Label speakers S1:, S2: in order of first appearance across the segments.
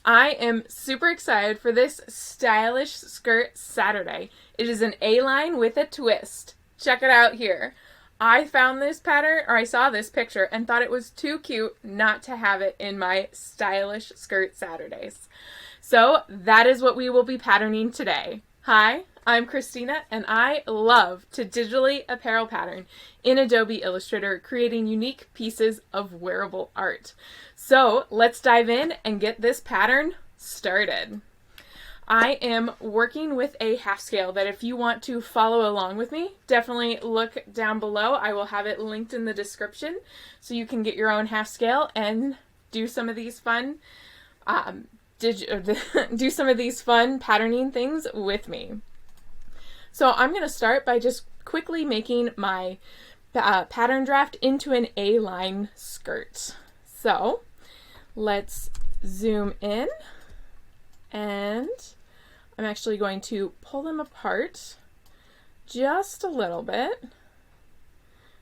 S1: I am super excited for this stylish skirt Saturday. It is an A-line with a twist. Check it out here. I found this pattern, or I saw this picture, and thought it was too cute not to have it in my stylish skirt Saturdays. So that is what we will be patterning today. Hi, I'm Christina, and I love to digitally apparel pattern in Adobe Illustrator, creating unique pieces of wearable art. So let's dive in and get this pattern started. I am working with a half scale that if you want to follow along with me, definitely look down below. I will have it linked in the description so you can get your own half scale and do some of these fun patterning things with me. So I'm going to start by just quickly making my pattern draft into an A-line skirt. So let's zoom in, and I'm actually going to pull them apart just a little bit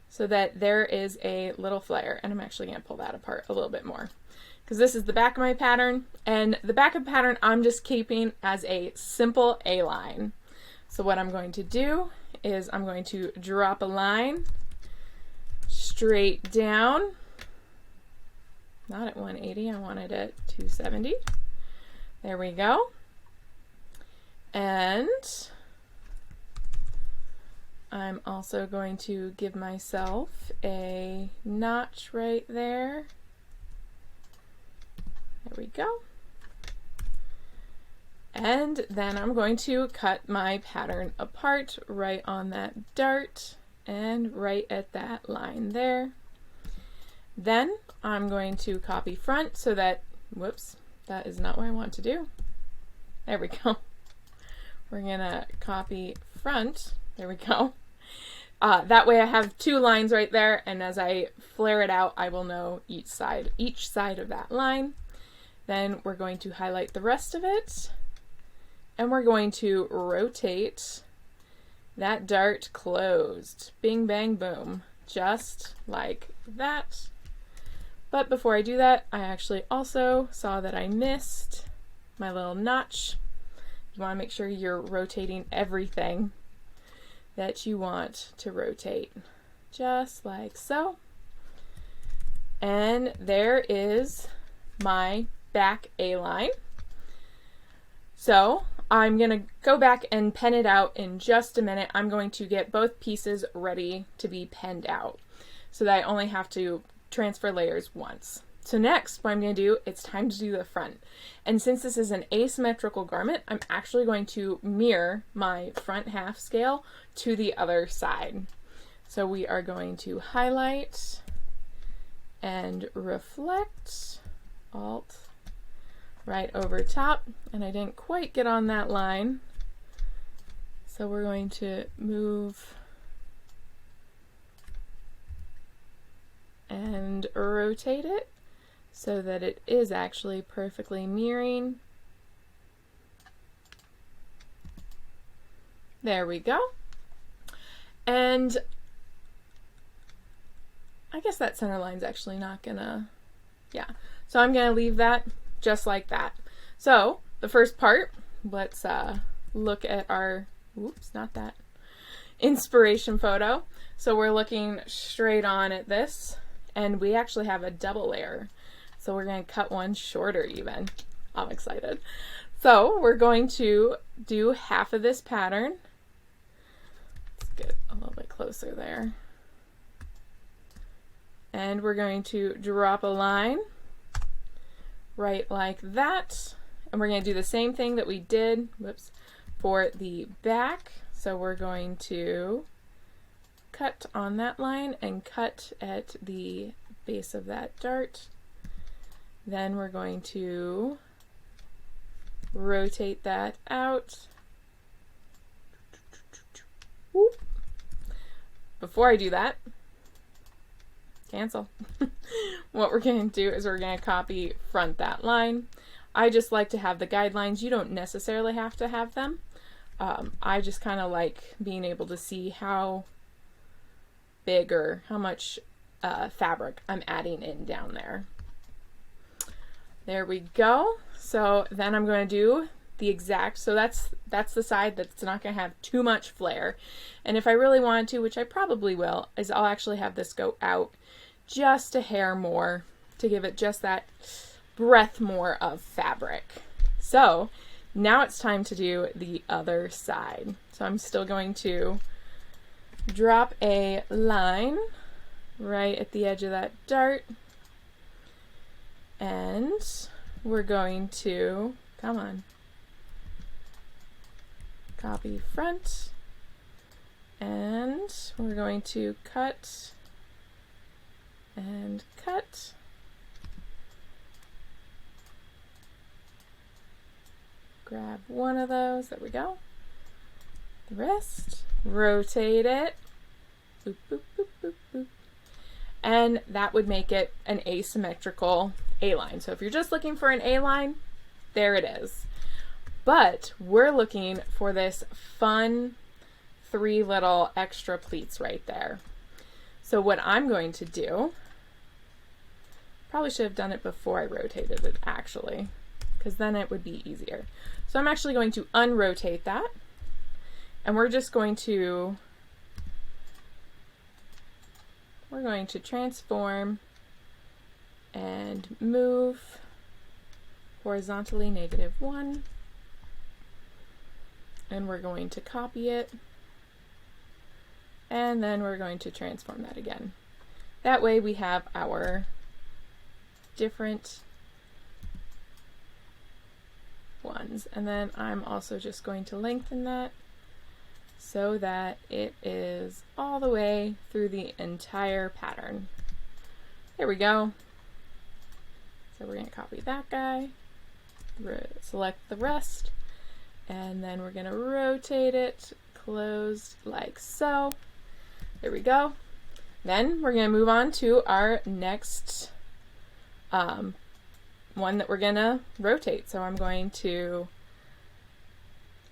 S1: so that there is a little flare, and I'm actually going to pull that apart a little bit more because this is the back of my pattern, and the back of the pattern I'm just keeping as a simple A-line. So what I'm going to do is I'm going to drop a line straight down, not at 180, I wanted it 270. There we go. And I'm also going to give myself a notch right there. There we go. And then I'm going to cut my pattern apart right on that dart and right at that line there. Then I'm going to copy front so that, whoops, that is not what I want to do. There we go. We're gonna copy front. There we go. That way I have two lines right there, and as I flare it out, I will know each side of that line. Then we're going to highlight the rest of it, and we're going to rotate that dart closed. Bing, bang, boom. Just like that. But before I do that, I actually also saw that I missed my little notch. You want to make sure you're rotating everything that you want to rotate. Just like so. And there is my back A-line. So I'm going to go back and pen it out in just a minute. I'm going to get both pieces ready to be penned out so that I only have to transfer layers once. So next, what I'm going to do, it's time to do the front. And since this is an asymmetrical garment, I'm actually going to mirror my front half scale to the other side. So we are going to highlight and reflect, Alt, right over top. And I didn't quite get on that line. So we're going to move and rotate it so that it is actually perfectly mirroring. There we go. And I guess that center line's actually not gonna, yeah. So I'm gonna leave that just like that. So the first part, let's look at our, oops, not that, inspiration photo. So we're looking straight on at this, and we actually have a double layer. So we're going to cut one shorter even. I'm excited. So we're going to do half of this pattern. Let's get a little bit closer there. And we're going to drop a line right like that. And we're going to do the same thing that we did, whoops, for the back. So we're going to cut on that line and cut at the base of that dart. Then we're going to rotate that out. Whoop. Before I do that, cancel. What we're going to do is we're going to copy front that line. I just like to have the guidelines. You don't necessarily have to have them. I just kind of like being able to see how big or how much fabric I'm adding in down there. There we go. So then I'm going to do the exact, so that's the side that's not going to have too much flare. And if I really want to, which I probably will, is I'll actually have this go out just a hair more to give it just that breath more of fabric. So now it's time to do the other side. So I'm still going to drop a line right at the edge of that dart, and we're going to, come on, copy front, and we're going to cut and cut. Grab one of those, there we go. The rest, rotate it, boop, boop, boop, boop, boop. And that would make it an asymmetrical A-line. So if you're just looking for an A-line, there it is. But we're looking for this fun 3 little extra pleats right there. So what I'm going to do, probably should have done it before I rotated it actually, because then it would be easier. So I'm actually going to unrotate that, and we're going to transform and move horizontally -1, and we're going to copy it, and then we're going to transform that again. That way we have our different ones. And then I'm also just going to lengthen that so that it is all the way through the entire pattern. There we go. So we're going to copy that guy, select the rest, and then we're going to rotate it closed like so. There we go. Then we're going to move on to our next one that we're going to rotate. So I'm going to,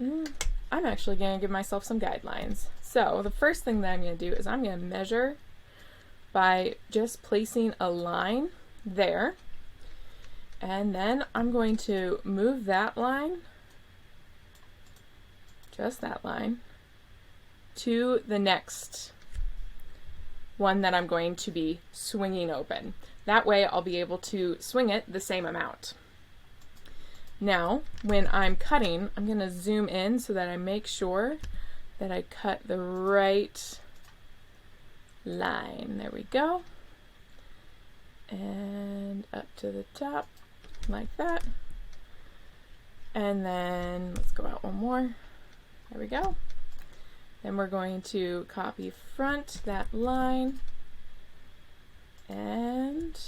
S1: I'm actually going to give myself some guidelines. So the first thing that I'm going to do is I'm going to measure by just placing a line there, and then I'm going to move that line, just that line, to the next one that I'm going to be swinging open. That way I'll be able to swing it the same amount. Now, when I'm cutting, I'm going to zoom in so that I make sure that I cut the right line. There we go. And up to the top, like that. And then let's go out one more. There we go. Then we're going to copy front that line and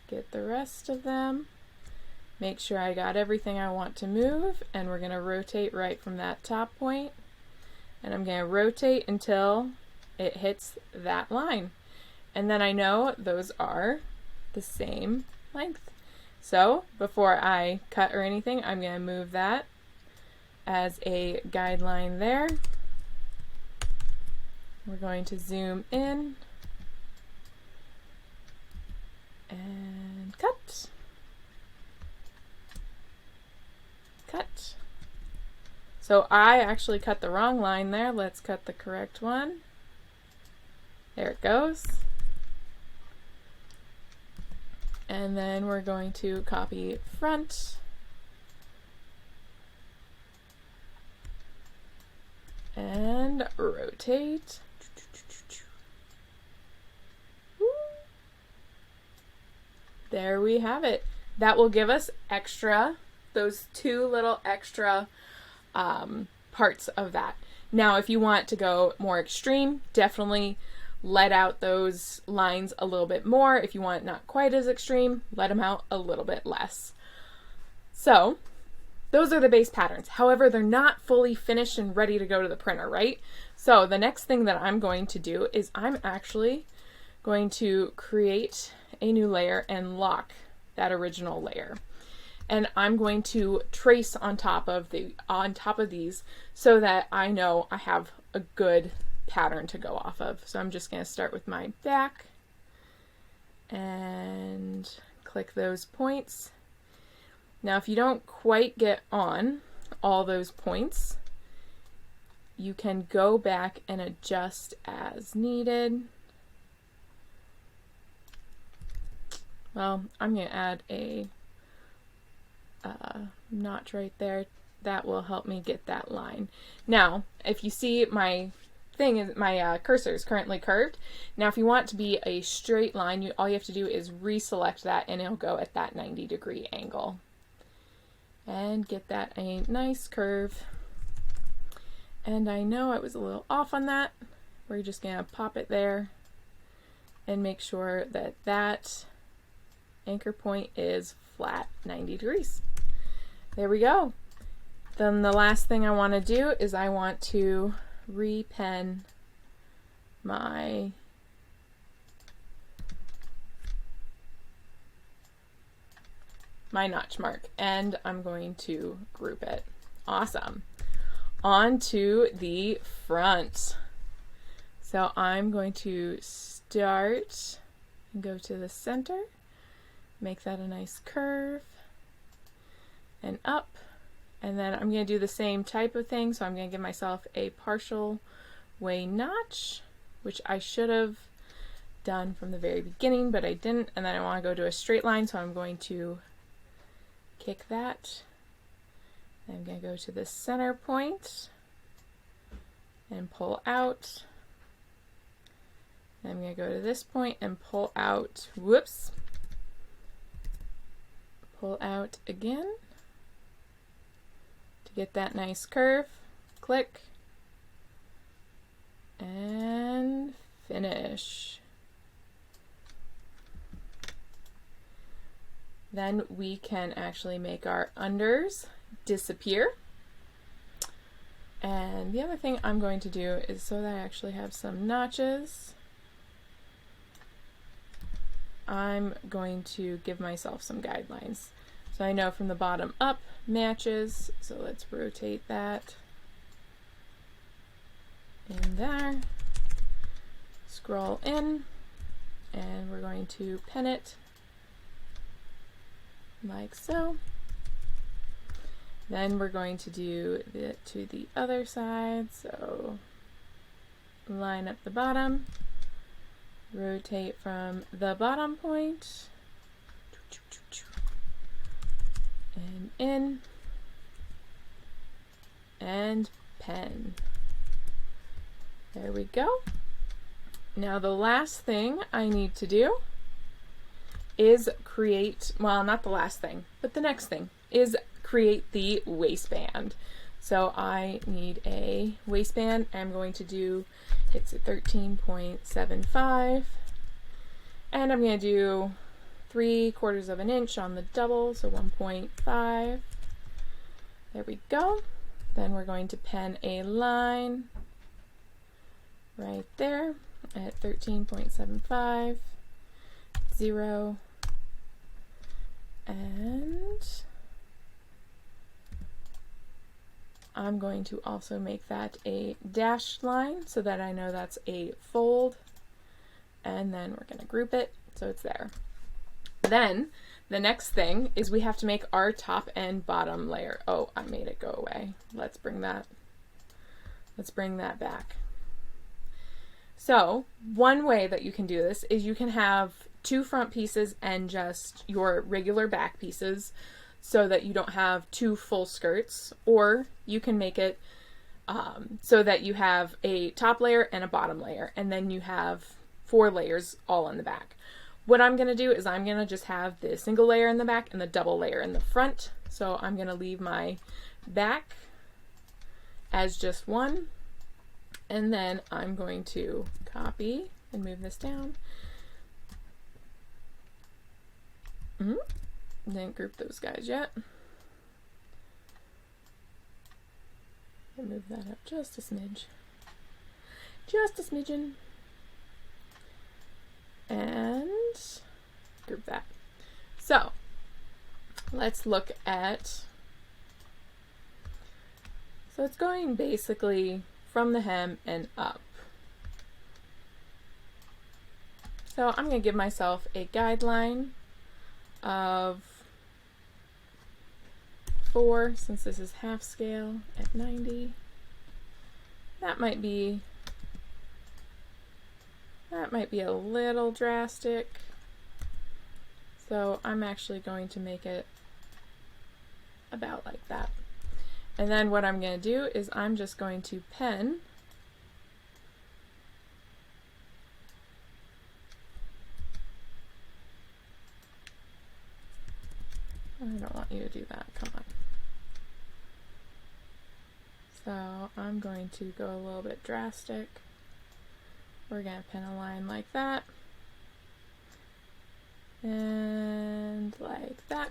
S1: get the rest of them. Make sure I got everything I want to move, and we're going to rotate right from that top point, and I'm going to rotate until it hits that line, and then I know those are the same length. So before I cut or anything, I'm going to move that as a guideline there. We're going to zoom in and cut. Cut. So I actually cut the wrong line there. Let's cut the correct one. There it goes. And then we're going to copy front and rotate. There we have it. That will give us extra, those 2 little extra parts of that. Now, if you want to go more extreme, definitely let out those lines a little bit more. If you want not quite as extreme, let them out a little bit less. So those are the base patterns. However, they're not fully finished and ready to go to the printer, right? So the next thing that I'm going to do is I'm actually going to create a new layer and lock that original layer. And I'm going to trace on top of these so that I know I have a good pattern to go off of. So I'm just going to start with my back and click those points, Now if you don't quite get on all those points, you can go back and adjust as needed. Well, I'm going to add a notch right there. That will help me get that line. Now, if you see my cursor is currently curved. Now, if you want it to be a straight line, all you have to do is reselect that and it'll go at that 90-degree angle. And get that a nice curve. And I know I was a little off on that. We're just going to pop it there and make sure that that anchor point is flat 90 degrees. There we go. Then the last thing I want to do is I want to repen my notch mark, and I'm going to group it. Awesome. On to the front. So I'm going to start and go to the center, make that a nice curve, and up. And then I'm going to do the same type of thing, so I'm going to give myself a partial way notch, which I should have done from the very beginning, but I didn't. And then I want to go to a straight line, so I'm going to kick that. I'm going to go to the center point and pull out. I'm going to go to this point and pull out. Whoops. Pull out again. Get that nice curve, click, and finish. Then we can actually make our unders disappear. And the other thing I'm going to do is, so that I actually have some notches, I'm going to give myself some guidelines. So I know from the bottom up matches, so let's rotate that in there, scroll in, and we're going to pen it like so. Then we're going to do it to the other side, so line up the bottom, rotate from the bottom point, and in, and pen. There we go. Now the last thing I need to do is create, well, not the last thing, but the next thing is create the waistband. So I need a waistband. I'm going to do, it's at 13.75, and I'm going to do 3/4 of an inch on the double, so 1.5. There we go. Then we're going to pen a line right there at 13.75, 0, and I'm going to also make that a dashed line so that I know that's a fold, and then we're going to group it so it's there. Then the next thing is we have to make our top and bottom layer. Oh, I made it go away. Let's bring that back. So one way that you can do this is you can have 2 front pieces and just your regular back pieces so that you don't have 2 full skirts, or you can make it so that you have a top layer and a bottom layer, and then you have 4 layers all on the back. What I'm going to do is I'm going to just have the single layer in the back and the double layer in the front. So I'm going to leave my back as just one, and then I'm going to copy and move this down. Didn't group those guys yet. And move that up just a smidge. Just a smidgen. And group that. So let's look at, so it's going basically from the hem and up. So I'm going to give myself a guideline of 4 since this is half scale at 90. That might be a little drastic. So I'm actually going to make it about like that. And then what I'm going to do is I'm just going to pen I don't want you to do that, come on. So I'm going to go a little bit drastic. We're going to pen a line like that. And like that.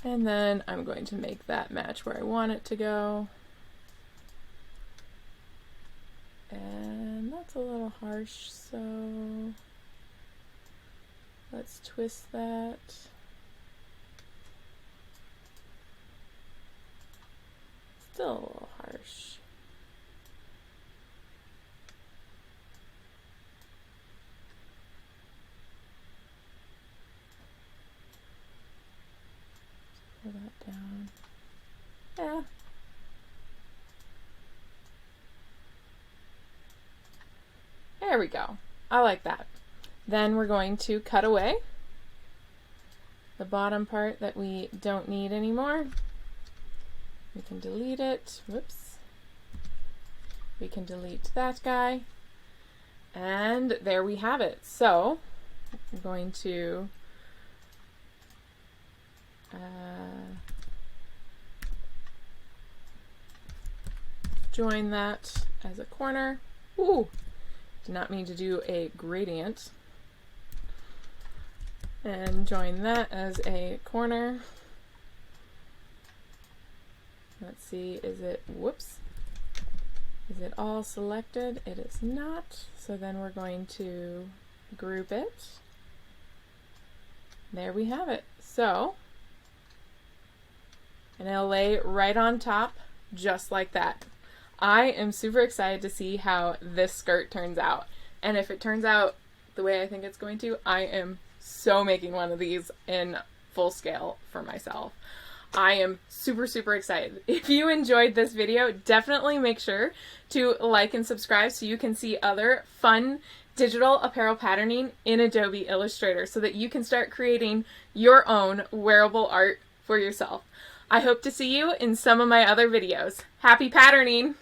S1: And then I'm going to make that match where I want it to go. And that's a little harsh, so let's twist that. Still a little harsh. Pull that down. Yeah. There we go. I like that. Then we're going to cut away the bottom part that we don't need anymore. We can delete it. Whoops. We can delete that guy. And there we have it. So I'm going to join that as a corner. Ooh, did not mean to do a gradient. And join that as a corner. Let's see, is it, whoops, is it all selected? It is not. So then we're going to group it. There we have it. So, and it'll lay right on top, just like that. I am super excited to see how this skirt turns out. And if it turns out the way I think it's going to, I am so making one of these in full scale for myself. I am super, super excited. If you enjoyed this video, definitely make sure to like and subscribe so you can see other fun digital apparel patterning in Adobe Illustrator so that you can start creating your own wearable art for yourself. I hope to see you in some of my other videos. Happy patterning!